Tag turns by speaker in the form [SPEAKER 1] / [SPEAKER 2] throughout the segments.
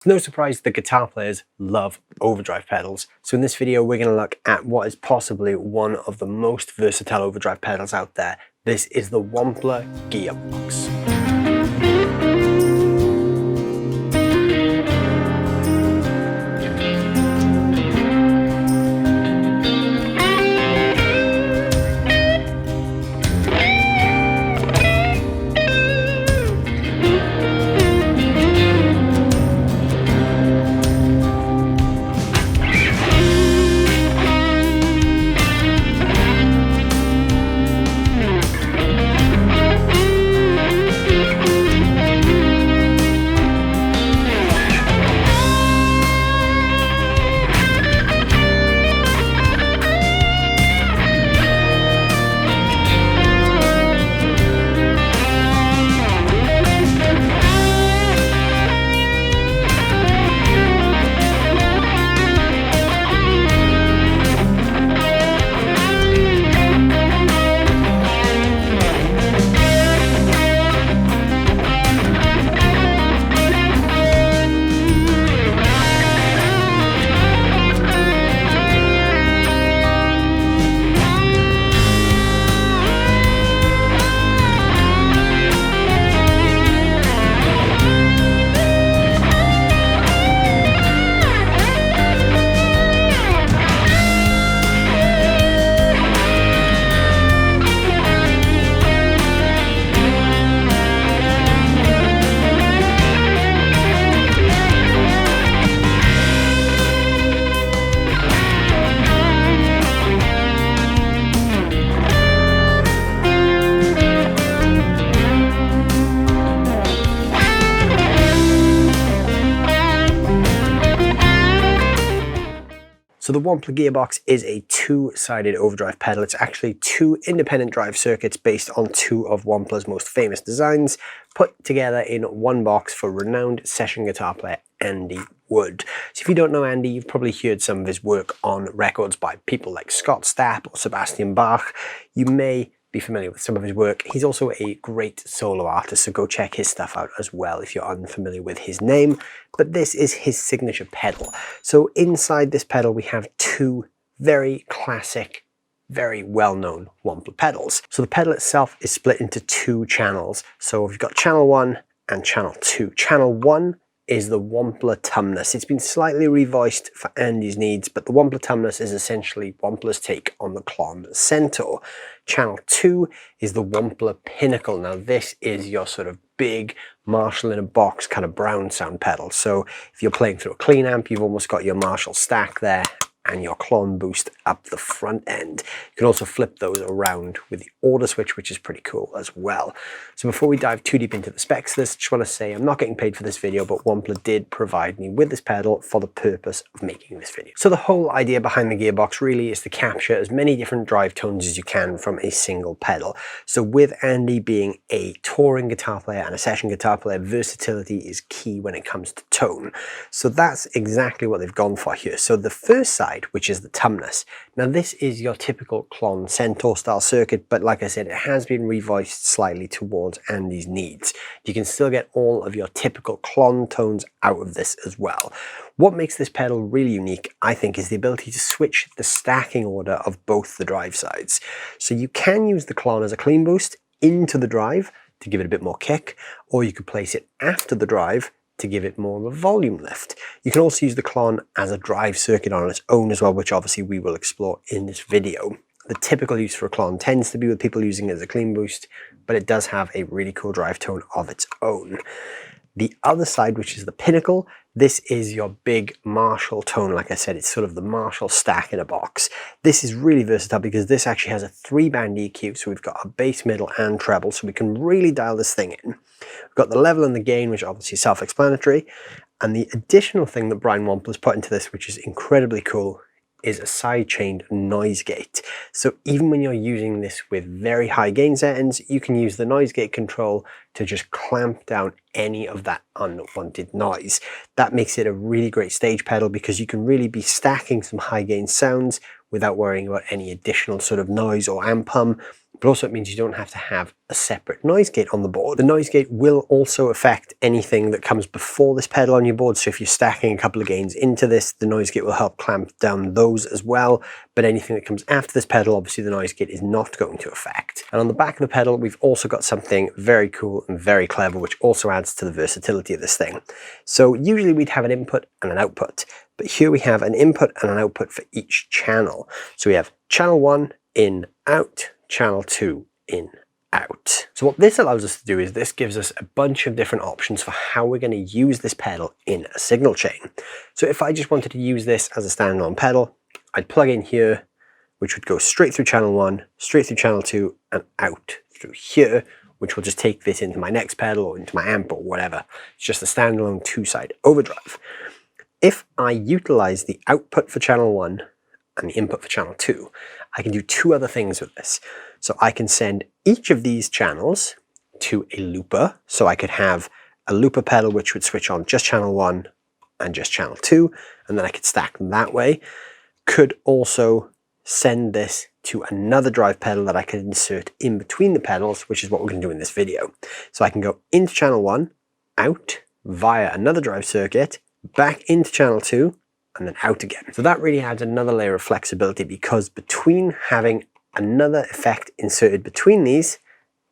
[SPEAKER 1] No surprise, the guitar players love overdrive pedals. So in this video, we're going to look at what is possibly one of the most versatile overdrive pedals out there. This is the Wampler Gearbox. So the Wampler Gearbox is a two-sided overdrive pedal. It's actually two independent drive circuits based on two of Wampler's most famous designs, put together in one box for renowned session guitar player Andy Wood. So if you don't know Andy, you've probably heard some of his work on records by people like Scott Stapp or Sebastian Bach. You may be familiar with some of his work. He's also a great solo artist, so go check his stuff out as well if you're unfamiliar with his name. But this is his signature pedal. So inside this pedal we have two very classic, very well-known Wampler pedals. So the pedal itself is split into two channels. So we've got channel 1 and channel 2. Channel 1 is the Wampler Tumnus. It's been slightly revoiced for Andy's needs, but the Wampler Tumnus is essentially Wampler's take on the Klon Centaur. Channel 2 is the Wampler Pinnacle. Now this is your sort of big Marshall in a box kind of brown sound pedal. So if you're playing through a clean amp, you've almost got your Marshall stack there and your Klon boost up the front end. You can also flip those around with the order switch, which is pretty cool as well. So before we dive too deep into the specs of this, I just want to say I'm not getting paid for this video, but Wampler did provide me with this pedal for the purpose of making this video. So the whole idea behind the Gearbox really is to capture as many different drive tones as you can from a single pedal. So with Andy being a touring guitar player and a session guitar player, versatility is key when it comes to tone. So that's exactly what they've gone for here. So the first side, which is the Tumnus. Now this is your typical Klon Centaur style circuit, but like I said, it has been revoiced slightly towards Andy's needs. You can still get all of your typical Klon tones out of this as well. What makes this pedal really unique, I think, is the ability to switch the stacking order of both the drive sides. So you can use the Klon as a clean boost into the drive to give it a bit more kick, or you could place it after the drive to give it more of a volume lift. You can also use the Klon as a drive circuit on its own as well, which obviously we will explore in this video. The typical use for a Klon tends to be with people using it as a clean boost, but it does have a really cool drive tone of its own. The other side, which is the Pinnacle, this is your big Marshall tone. Like I said, it's sort of the Marshall stack in a box. This is really versatile because this actually has a 3-band EQ, so we've got a bass, middle, and treble, so we can really dial this thing in. We've got the level and the gain, which obviously is self-explanatory, and the additional thing that Brian Wampler's put into this, which is incredibly cool, is a side-chained noise gate. So even when you're using this with very high gain settings, you can use the noise gate control to just clamp down any of that unwanted noise. That makes it a really great stage pedal because you can really be stacking some high gain sounds without worrying about any additional sort of noise or amp hum. but also it means you don't have to have a separate noise gate on the board. The noise gate will also affect anything that comes before this pedal on your board. So if you're stacking a couple of gains into this, the noise gate will help clamp down those as well. But anything that comes after this pedal, obviously the noise gate is not going to affect. And on the back of the pedal, we've also got something very cool and very clever, which also adds to the versatility of this thing. So usually we'd have an input and an output, but here we have an input and an output for each channel. So we have channel 1 in, out, channel 2 in, out. So what this allows us to do is this gives us a bunch of different options for how we're going to use this pedal in a signal chain. So if I just wanted to use this as a standalone pedal, I'd plug in here, which would go straight through channel 1, straight through channel 2, and out through here, which will just take this into my next pedal or into my amp or whatever. It's just a standalone two-side overdrive. If I utilize the output for channel 1 and the input for channel 2, I can do two other things with this. So I can send each of these channels to a looper. So I could have a looper pedal which would switch on just channel 1 and just channel 2, and then I could stack them that way. Could also send this to another drive pedal that I can insert in between the pedals, which is what we're going to do in this video. So I can go into channel 1, out via another drive circuit, back into channel 2, and then out again. So that really adds another layer of flexibility, because between having another effect inserted between these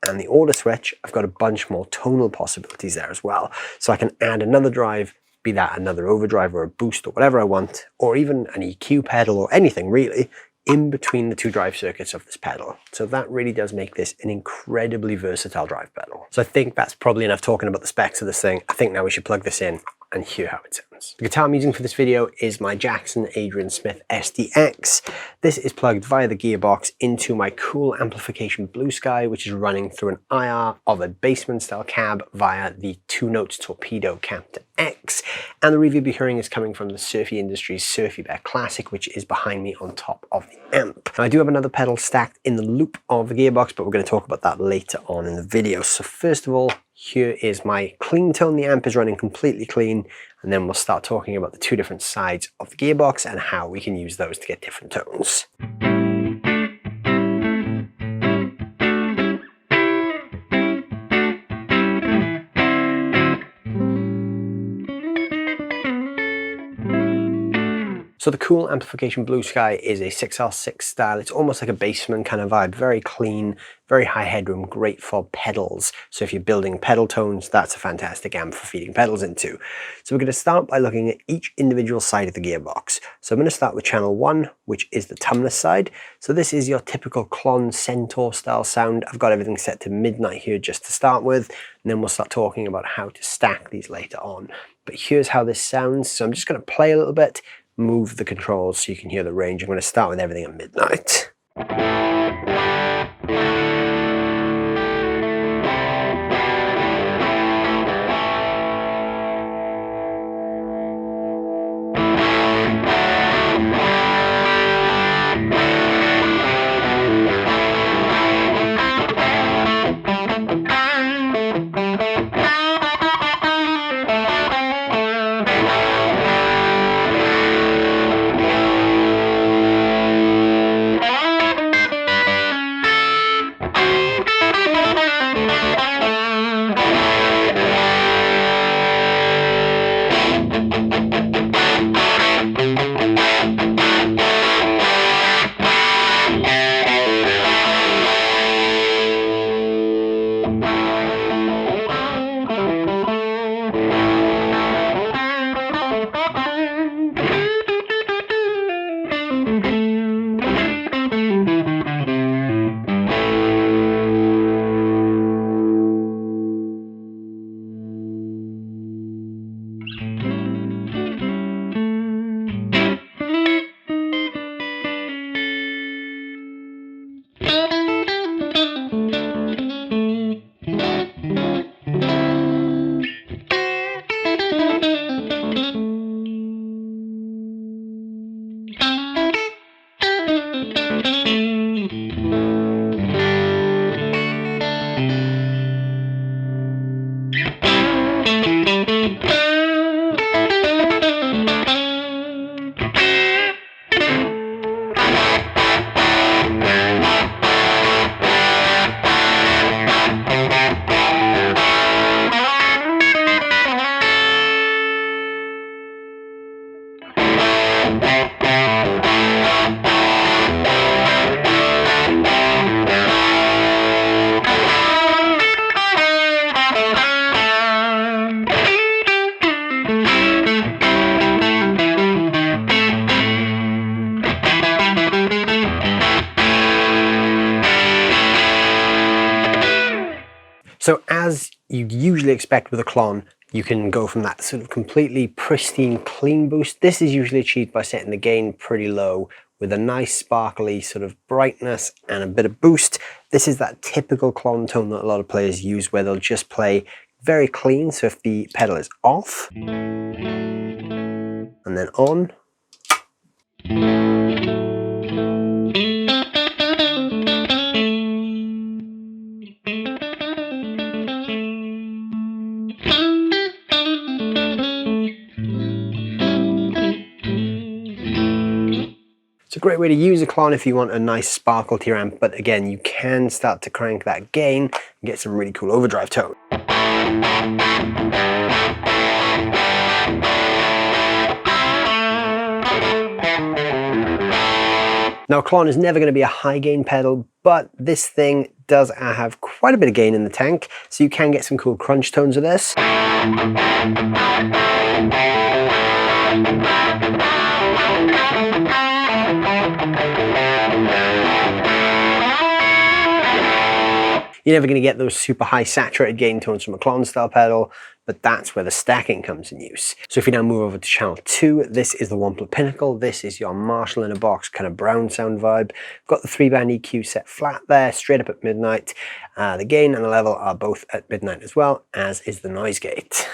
[SPEAKER 1] and the order switch, I've got a bunch more tonal possibilities there as well. So I can add another drive, be that another overdrive or a boost or whatever I want, or even an EQ pedal or anything really, in between the two drive circuits of this pedal. So that really does make this an incredibly versatile drive pedal. So I think that's probably enough talking about the specs of this thing. I think now we should plug this in and hear how it sounds. The guitar I'm using for this video is my Jackson Adrian Smith SDX. This is plugged via the gearbox into my cool amplification Blue Sky, which is running through an IR of a Bassman style cab via the 2 notes torpedo Captor X. And the reverb you'll be hearing is coming from the Surfy Industries Surfy Bear Classic, which is behind me on top of the amp. And I do have another pedal stacked in the loop of the gearbox, but we're going to talk about that later on in the video. So first of all, here is my clean tone. The amp is running completely clean, and then we'll start talking about the two different sides of the gearbox and how we can use those to get different tones. So the cool amplification Blue Sky is a 6R6 style. It's almost like a Bassman kind of vibe, very clean, very high headroom, great for pedals. So if you're building pedal tones, that's a fantastic amp for feeding pedals into. So we're going to start by looking at each individual side of the gearbox. So I'm going to start with channel 1, which is the Tumnus side. So this is your typical Klon Centaur style sound. I've got everything set to midnight here just to start with, and then we'll start talking about how to stack these later on. But here's how this sounds. So I'm just going to play a little bit, move the controls so you can hear the range. I'm going to start with everything at midnight. So as you'd usually expect with a Klon, you can go from that sort of completely pristine clean boost. This is usually achieved by setting the gain pretty low with a nice sparkly sort of brightness and a bit of boost. This is that typical Klon tone that a lot of players use, where they'll just play very clean. So if the pedal is off and then on, it's a great way to use a Klon if you want a nice sparkle to your amp, but again, you can start to crank that gain and get some really cool overdrive tone. Now, Klon is never going to be a high gain pedal, but this thing does have quite a bit of gain in the tank, so you can get some cool crunch tones with this. You're never going to get those super high saturated gain tones from a Klon style pedal, but that's where the stacking comes in use. So if you now move over to channel 2, this is the Wampler Pinnacle. This is your Marshall in a box kind of brown sound vibe. Got the 3-band EQ set flat there, straight up at midnight. The gain and the level are both at midnight as well, as is the noise gate.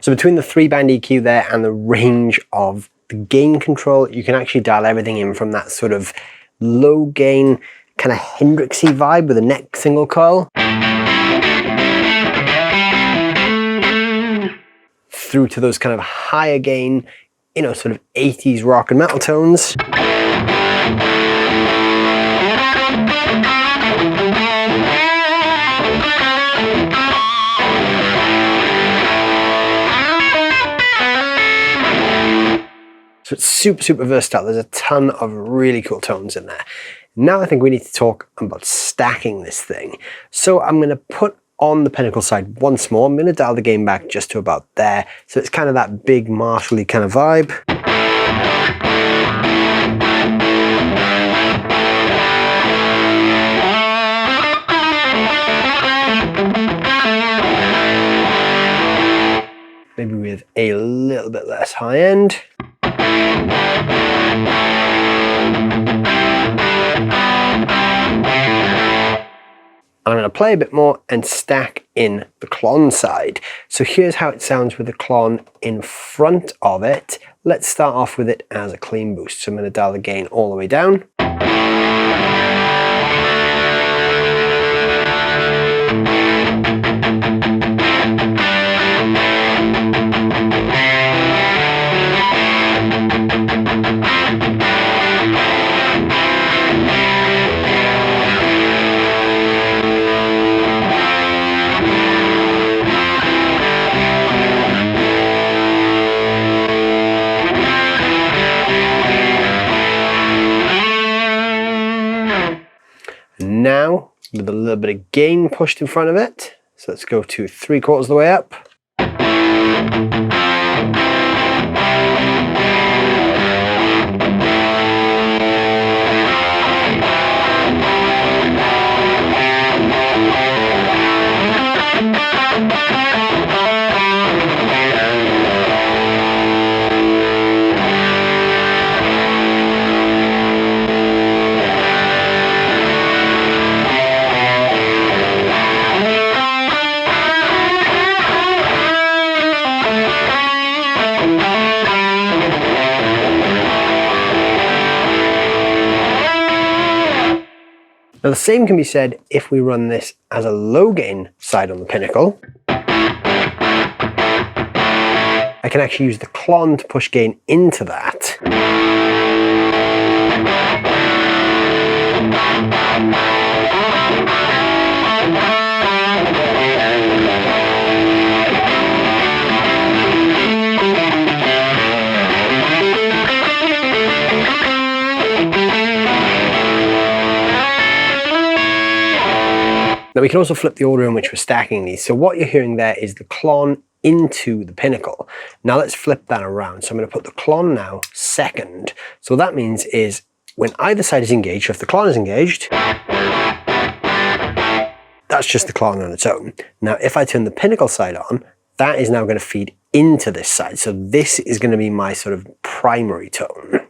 [SPEAKER 1] So between the 3-band EQ there and the range of the gain control, you can actually dial everything in from that sort of low gain, kind of Hendrixy vibe with a neck single coil, through to those kind of higher gain, you know, sort of 80s rock and metal tones. So it's super, super versatile. There's a ton of really cool tones in there. Now I think we need to talk about stacking this thing. So I'm going to put on the Pinnacle side once more. I'm going to dial the gain back just to about there. So it's kind of that big Marshall-y kind of vibe. Maybe with a little bit less high end. I'm going to play a bit more and stack in the Klon side. So here's how it sounds with the Klon in front of it. Let's start off with it as a clean boost. So I'm going to dial the gain all the way down. Now, with a little bit of gain pushed in front of it, so let's go to 3/4 of the way up. Now the same can be said if we run this as a low gain side on the Pinnacle. I can actually use the Klon to push gain into that. Now we can also flip the order in which we're stacking these. So what you're hearing there is the Klon into the Pinnacle. Now let's flip that around. So I'm going to put the Klon now second. So what that means is when either side is engaged, so if the Klon is engaged, that's just the Klon on its own. Now if I turn the Pinnacle side on, that is now going to feed into this side. So this is going to be my sort of primary tone.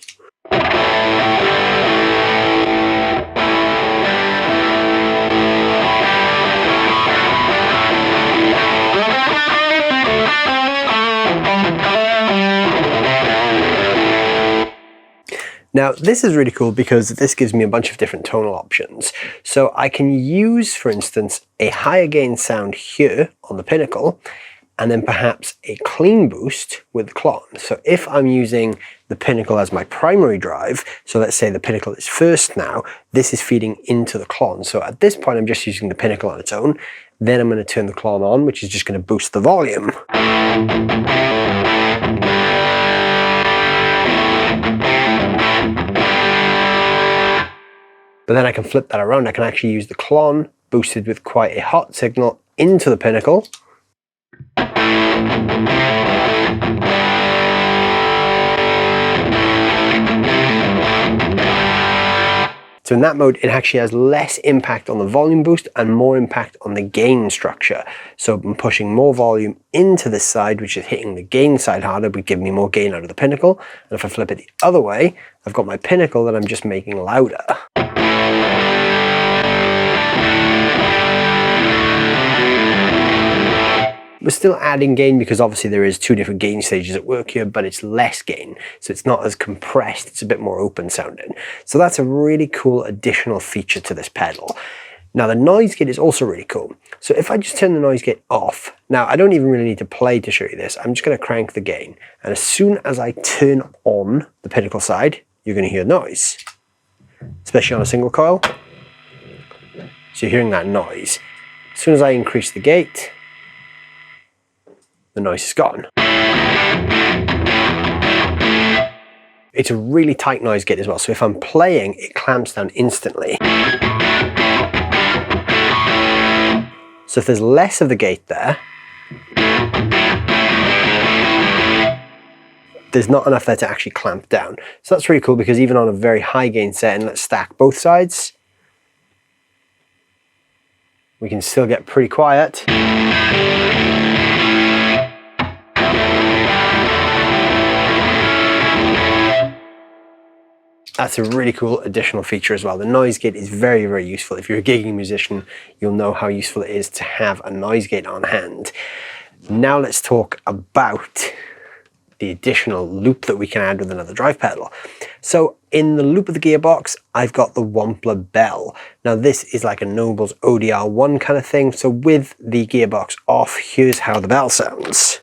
[SPEAKER 1] Now this is really cool because this gives me a bunch of different tonal options. So I can use, for instance, a higher gain sound here on the Pinnacle, and then perhaps a clean boost with the Klon. So if I'm using the Pinnacle as my primary drive, so let's say the Pinnacle is first now, this is feeding into the Klon. So at this point I'm just using the Pinnacle on its own, then I'm going to turn the Klon on, which is just going to boost the volume. But then I can flip that around. I can actually use the Klon boosted with quite a hot signal into the Pinnacle. So in that mode, it actually has less impact on the volume boost and more impact on the gain structure. So I'm pushing more volume into this side, which is hitting the gain side harder, but giving me more gain out of the Pinnacle. And if I flip it the other way, I've got my Pinnacle that I'm just making louder. We're still adding gain because obviously there is two different gain stages at work here, but it's less gain. So it's not as compressed, it's a bit more open sounding. So that's a really cool additional feature to this pedal. Now the noise gate is also really cool. So if I just turn the noise gate off, now I don't even really need to play to show you this. I'm just going to crank the gain. And as soon as I turn on the Pinnacle side, you're going to hear noise, especially on a single coil. So you're hearing that noise. As soon as I increase the gate, the noise is gone. It's a really tight noise gate as well. So if I'm playing, it clamps down instantly. So if there's less of the gate there, there's not enough there to actually clamp down. So that's really cool because even on a very high gain setting, let's stack both sides, we can still get pretty quiet. That's a really cool additional feature as well. The noise gate is very, very useful. If you're a gigging musician, you'll know how useful it is to have a noise gate on hand. Now let's talk about the additional loop that we can add with another drive pedal. So in the loop of the gearbox, I've got the Wampler Belle. Now this is like a Noble's ODR1 kind of thing. So with the gearbox off, here's how the Belle sounds.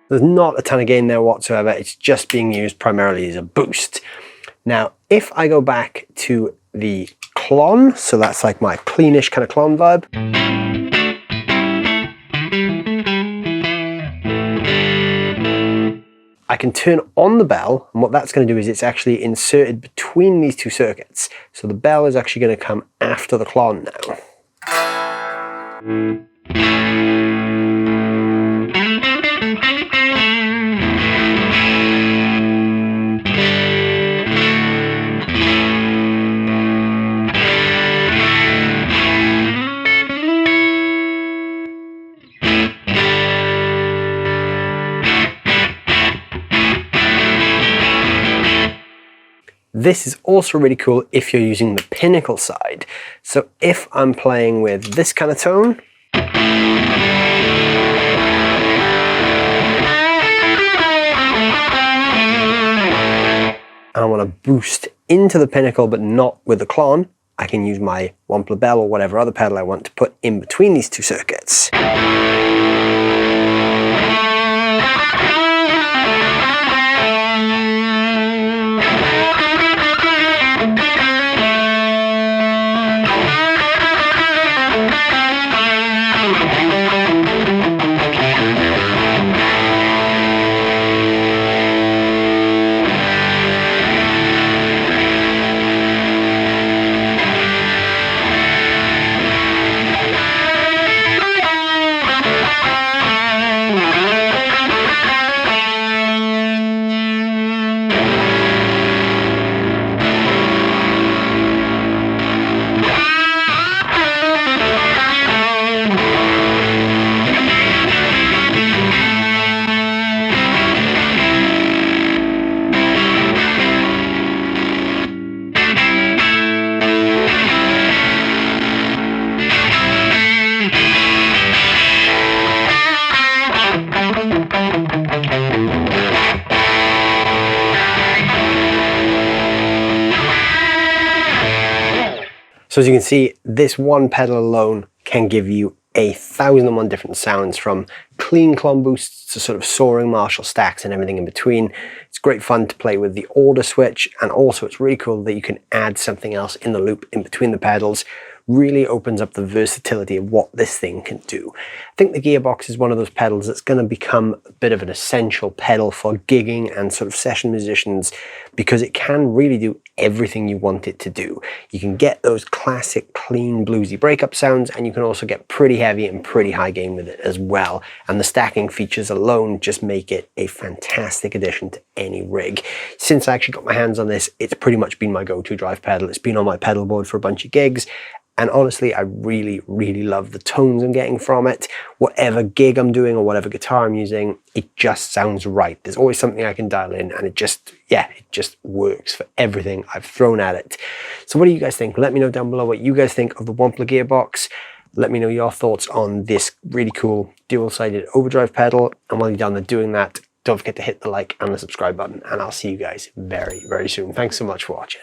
[SPEAKER 1] There's not a ton of gain there whatsoever. It's just being used primarily as a boost. Now, if I go back to the Klon, so that's like my cleanish kind of Klon vibe. I can turn on the Belle, and what that's going to do is it's actually inserted between these two circuits. So the Belle is actually going to come after the Klon now. This is also really cool if you're using the Pinnacle side. So if I'm playing with this kind of tone, and I want to boost into the Pinnacle but not with the Klon, I can use my Wampler Belle or whatever other pedal I want to put in between these two circuits. So as you can see, this one pedal alone can give you 1,001 different sounds, from clean Klon boosts to sort of soaring Marshall stacks and everything in between. It's great fun to play with the order switch, and also it's really cool that you can add something else in the loop in between the pedals. Really opens up the versatility of what this thing can do. I think the Gearbox is one of those pedals that's going to become a bit of an essential pedal for gigging and sort of session musicians, because it can really do everything you want it to do. You can get those classic clean bluesy breakup sounds, and you can also get pretty heavy and pretty high gain with it as well. And the stacking features alone just make it a fantastic addition to any rig. Since I actually got my hands on this, it's pretty much been my go-to drive pedal. It's been on my pedal board for a bunch of gigs, And honestly, I really, really love the tones I'm getting from it. Whatever gig I'm doing or whatever guitar I'm using, it just sounds right. There's always something I can dial in, and it just works for everything I've thrown at it. So what do you guys think? Let me know down below what you guys think of the Wampler Gearbox. Let me know your thoughts on this really cool dual-sided overdrive pedal. And while you're down there doing that, don't forget to hit the like and the subscribe button, and I'll see you guys very, very soon. Thanks so much for watching.